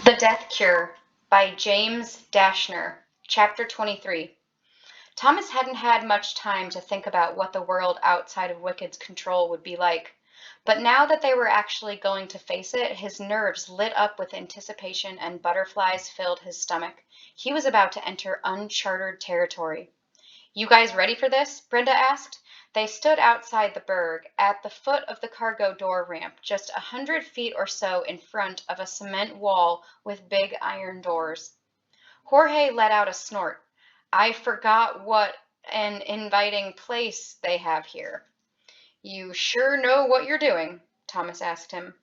The Death Cure by James Dashner, Chapter 23. Thomas hadn't had much time to think about what the world outside of Wicked's control would be like. But now that they were actually going to face it, his nerves lit up with anticipation and butterflies filled his stomach. He was about to enter uncharted territory. "You guys ready for this?" Brenda asked. They stood outside the Berg, at the foot of the cargo door ramp, just 100 feet or so in front of a cement wall with big iron doors. Jorge let out a snort. "I forgot what an inviting place they have here." "You sure know what you're doing?" Thomas asked him.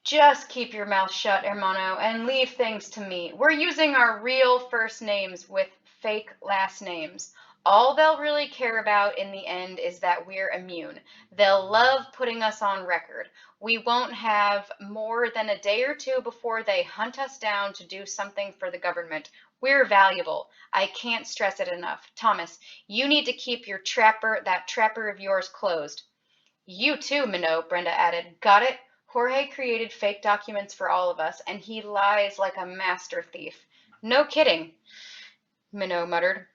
"Just keep your mouth shut, hermano, and leave things to me. We're using our real first names with fake last names. All they'll really care about in the end is that we're immune. They'll love putting us on record. We won't have more than a day or two before they hunt us down to do something for the government. We're valuable. I can't stress it enough. Thomas, you need to keep that trapper of yours closed." "You too, Minot," Brenda added. "Got it? Jorge created fake documents for all of us, and he lies like a master thief." "No kidding," Minot muttered.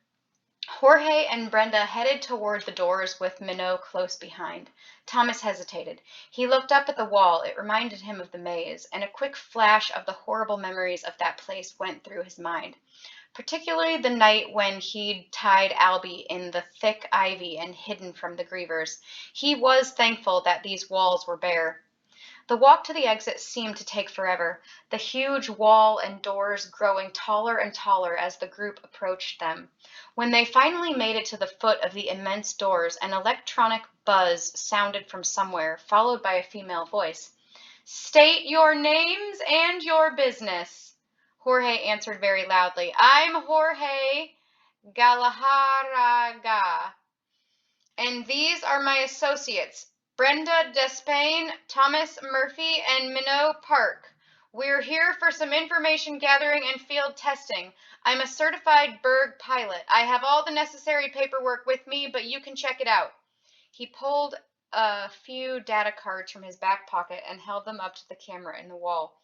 Jorge and Brenda headed toward the doors with Minot close behind. Thomas hesitated. He looked up at the wall. It reminded him of the maze, and a quick flash of the horrible memories of that place went through his mind. Particularly the night when he'd tied Albie in the thick ivy and hidden from the grievers. He was thankful that these walls were bare. The walk to the exit seemed to take forever, the huge wall and doors growing taller and taller as the group approached them. When they finally made it to the foot of the immense doors, an electronic buzz sounded from somewhere, followed by a female voice. "State your names and your business." Jorge answered very loudly. "I'm Jorge Galarraga, and these are my associates, Brenda Despain, Thomas Murphy, and Minot Park. We're here for some information gathering and field testing. I'm a certified Berg pilot. I have all the necessary paperwork with me, but you can check it out." He pulled a few data cards from his back pocket and held them up to the camera in the wall.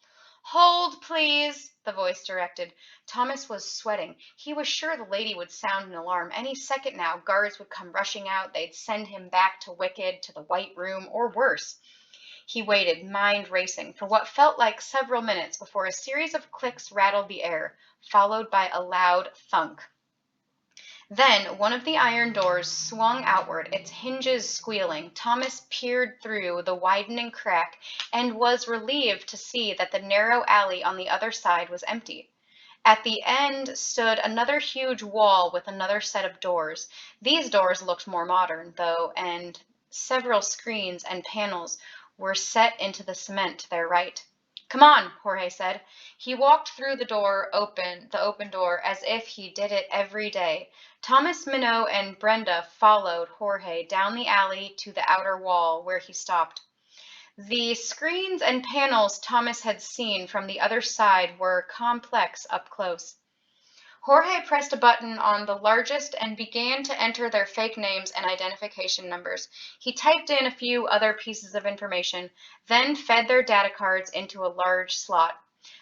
"Hold, please," the voice directed. Thomas was sweating. He was sure the lady would sound an alarm. Any second now, guards would come rushing out. They'd send him back to Wicked, to the White Room, or worse. He waited, mind racing, for what felt like several minutes before a series of clicks rattled the air, followed by a loud thunk. Then one of the iron doors swung outward, its hinges squealing. Thomas peered through the widening crack and was relieved to see that the narrow alley on the other side was empty. At the end stood another huge wall with another set of doors. These doors looked more modern, though, and several screens and panels were set into the cement to their right. "Come on," Jorge said. He walked through the open door, as if he did it every day. Thomas, Minot, and Brenda followed Jorge down the alley to the outer wall, where he stopped. The screens and panels Thomas had seen from the other side were complex up close. Jorge pressed a button on the largest and began to enter their fake names and identification numbers. He typed in a few other pieces of information, then fed their data cards into a large slot.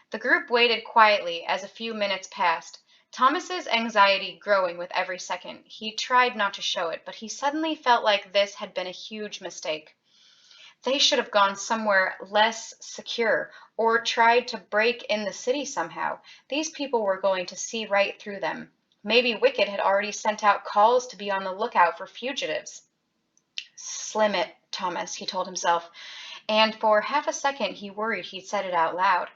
The group waited quietly as a few minutes passed, Thomas's anxiety growing with every second. He tried not to show it, but he suddenly felt like this had been a huge mistake. They should have gone somewhere less secure, or tried to break in the city somehow. These people were going to see right through them. Maybe Wicked had already sent out calls to be on the lookout for fugitives. "Slim it, Thomas," he told himself, and for half a second he worried he'd said it out loud.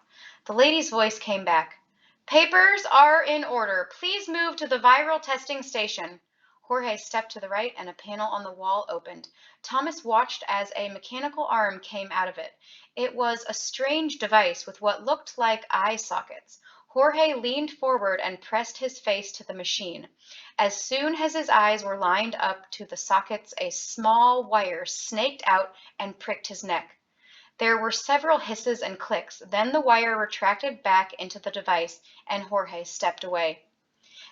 The lady's voice came back. "Papers are in order. Please move to the viral testing station." Jorge stepped to the right, and a panel on the wall opened. Thomas watched as a mechanical arm came out of it. It was a strange device with what looked like eye sockets. Jorge leaned forward and pressed his face to the machine. As soon as his eyes were lined up to the sockets, a small wire snaked out and pricked his neck. There were several hisses and clicks. Then the wire retracted back into the device, and Jorge stepped away.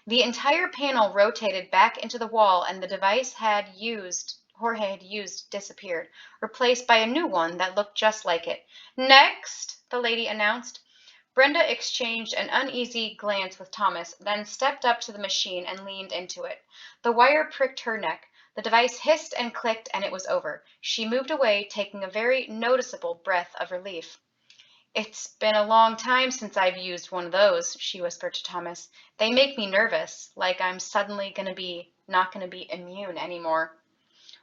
The entire panel rotated back into the wall, and the device Jorge had used disappeared, replaced by a new one that looked just like it. "Next," the lady announced. Brenda exchanged an uneasy glance with Thomas, then stepped up to the machine and leaned into it. The wire pricked her neck. The device hissed and clicked, and it was over. She moved away, taking a very noticeable breath of relief. "It's been a long time since I've used one of those," she whispered to Thomas. "They make me nervous, like I'm suddenly not gonna be immune anymore."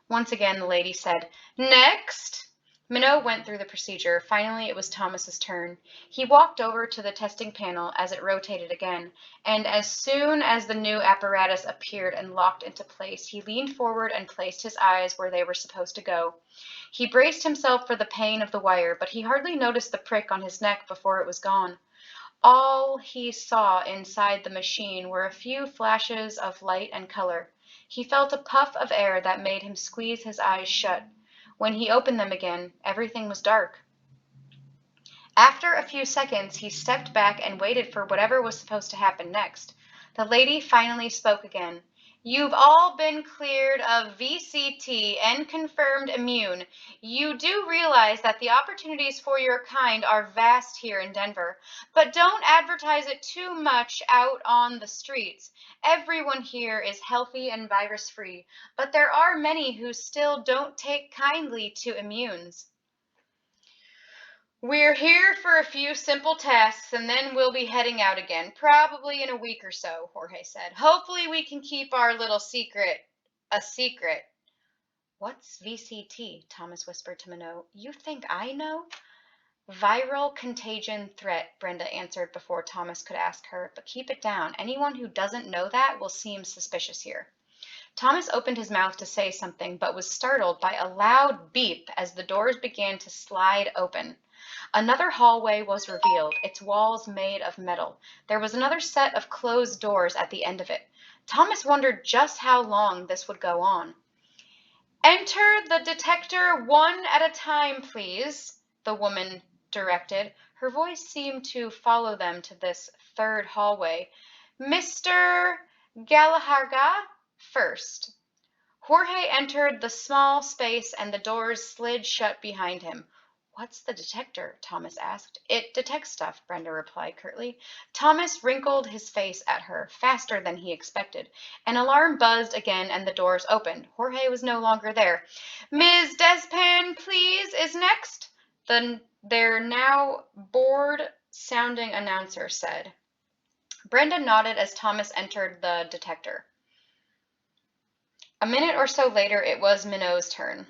Once again the lady said, "Next!" Minot went through the procedure. Finally it was Thomas's turn. He walked over to the testing panel as it rotated again, and as soon as the new apparatus appeared and locked into place, he leaned forward and placed his eyes where they were supposed to go. He braced himself for the pain of the wire, but he hardly noticed the prick on his neck before it was gone. All he saw inside the machine were a few flashes of light and color. He felt a puff of air that made him squeeze his eyes shut. When he opened them again, everything was dark. After a few seconds, he stepped back and waited for whatever was supposed to happen next. The lady finally spoke again. "You've all been cleared of VCT and confirmed immune. You do realize that the opportunities for your kind are vast here in Denver, but don't advertise it too much out on the streets. Everyone here is healthy and virus-free, but there are many who still don't take kindly to immunes. We're here for a few simple tasks, and then we'll be heading out again, probably in a week or so," Jorge said. "Hopefully we can keep our little secret a secret." "What's VCT?" Thomas whispered to Minot. "You think I know?" "Viral contagion threat," Brenda answered before Thomas could ask her. "But keep it down. Anyone who doesn't know that will seem suspicious here." Thomas opened his mouth to say something, but was startled by a loud beep as the doors began to slide open. Another hallway was revealed, its walls made of metal. There was another set of closed doors at the end of it. Thomas wondered just how long this would go on. "Enter the detector one at a time, please," the woman directed. Her voice seemed to follow them to this third hallway. "Mr. Gallagher first." Jorge entered the small space and the doors slid shut behind him. "What's the detector?" Thomas asked. "It detects stuff," Brenda replied curtly. Thomas wrinkled his face at her, faster than he expected. An alarm buzzed again and the doors opened. Jorge was no longer there. "Ms. Despan, please, is next," their now bored-sounding announcer said. Brenda nodded as Thomas entered the detector. A minute or so later, it was Minot's turn.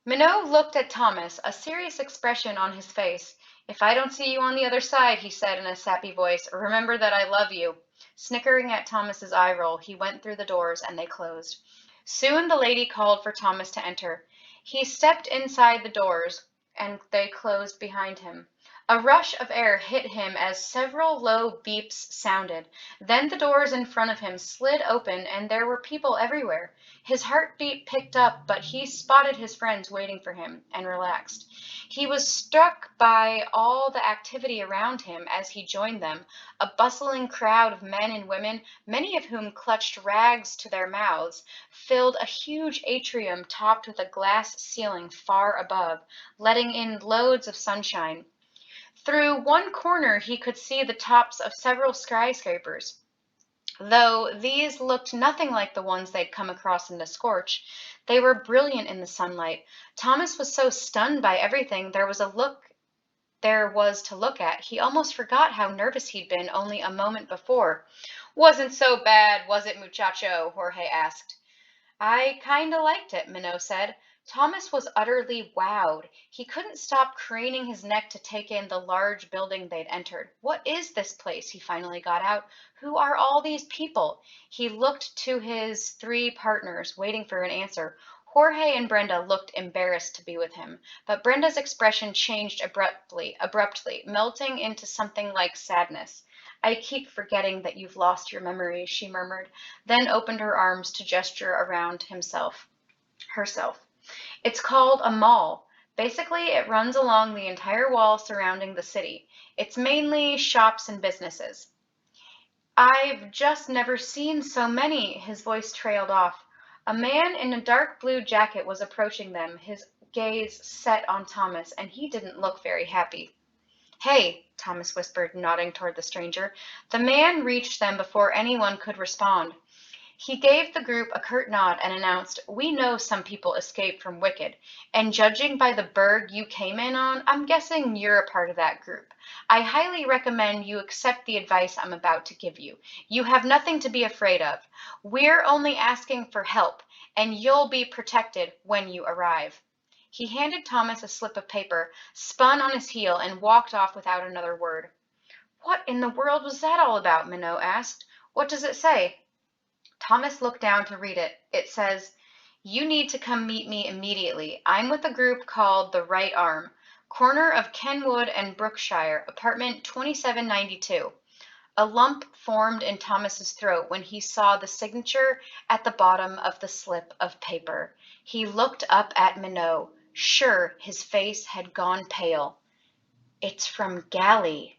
Minot looked at Thomas, a serious expression on his face. "If I don't see you on the other side," he said in a sappy voice, "remember that I love you." Snickering at Thomas's eye roll, he went through the doors and they closed. Soon the lady called for Thomas to enter. He stepped inside the doors and they closed behind him. A rush of air hit him as several low beeps sounded. Then the doors in front of him slid open and there were people everywhere. His heartbeat picked up, but he spotted his friends waiting for him and relaxed. He was struck by all the activity around him as he joined them, a bustling crowd of men and women, many of whom clutched rags to their mouths, filled a huge atrium topped with a glass ceiling far above, letting in loads of sunshine. Through one corner he could see the tops of several skyscrapers, though these looked nothing like the ones they'd come across in the scorch. They were brilliant in the sunlight. Thomas was so stunned by everything there was to look at, he almost forgot how nervous he'd been only a moment before. "Wasn't so bad, was it, muchacho?" Jorge asked. "I kinda liked it," Minot said. Thomas was utterly wowed. He couldn't stop craning his neck to take in the large building they'd entered. "What is this place?" he finally got out. "Who are all these people?" He looked to his three partners, waiting for an answer. Jorge and Brenda looked embarrassed to be with him, but Brenda's expression changed abruptly, melting into something like sadness. "I keep forgetting that you've lost your memory," she murmured, then opened her arms to gesture around herself. "It's called a mall. Basically, it runs along the entire wall surrounding the city. It's mainly shops and businesses." "I've just never seen so many," his voice trailed off. A man in a dark blue jacket was approaching them, his gaze set on Thomas, and he didn't look very happy. Hey, Thomas whispered, nodding toward the stranger. The man reached them before anyone could respond. He gave the group a curt nod and announced, "We know some people escape from Wicked, and judging by the burg you came in on, I'm guessing you're a part of that group. I highly recommend you accept the advice I'm about to give you. You have nothing to be afraid of. We're only asking for help, and you'll be protected when you arrive." He handed Thomas a slip of paper, spun on his heel, and walked off without another word. "What in the world was that all about?" Minot asked. "What does it say?" Thomas looked down to read it. It says, "You need to come meet me immediately. I'm with a group called the Right Arm, corner of Kenwood and Brookshire, apartment 2792. A lump formed in Thomas's throat when he saw the signature at the bottom of the slip of paper. He looked up at Minot. Sure, his face had gone pale. "It's from Gally,"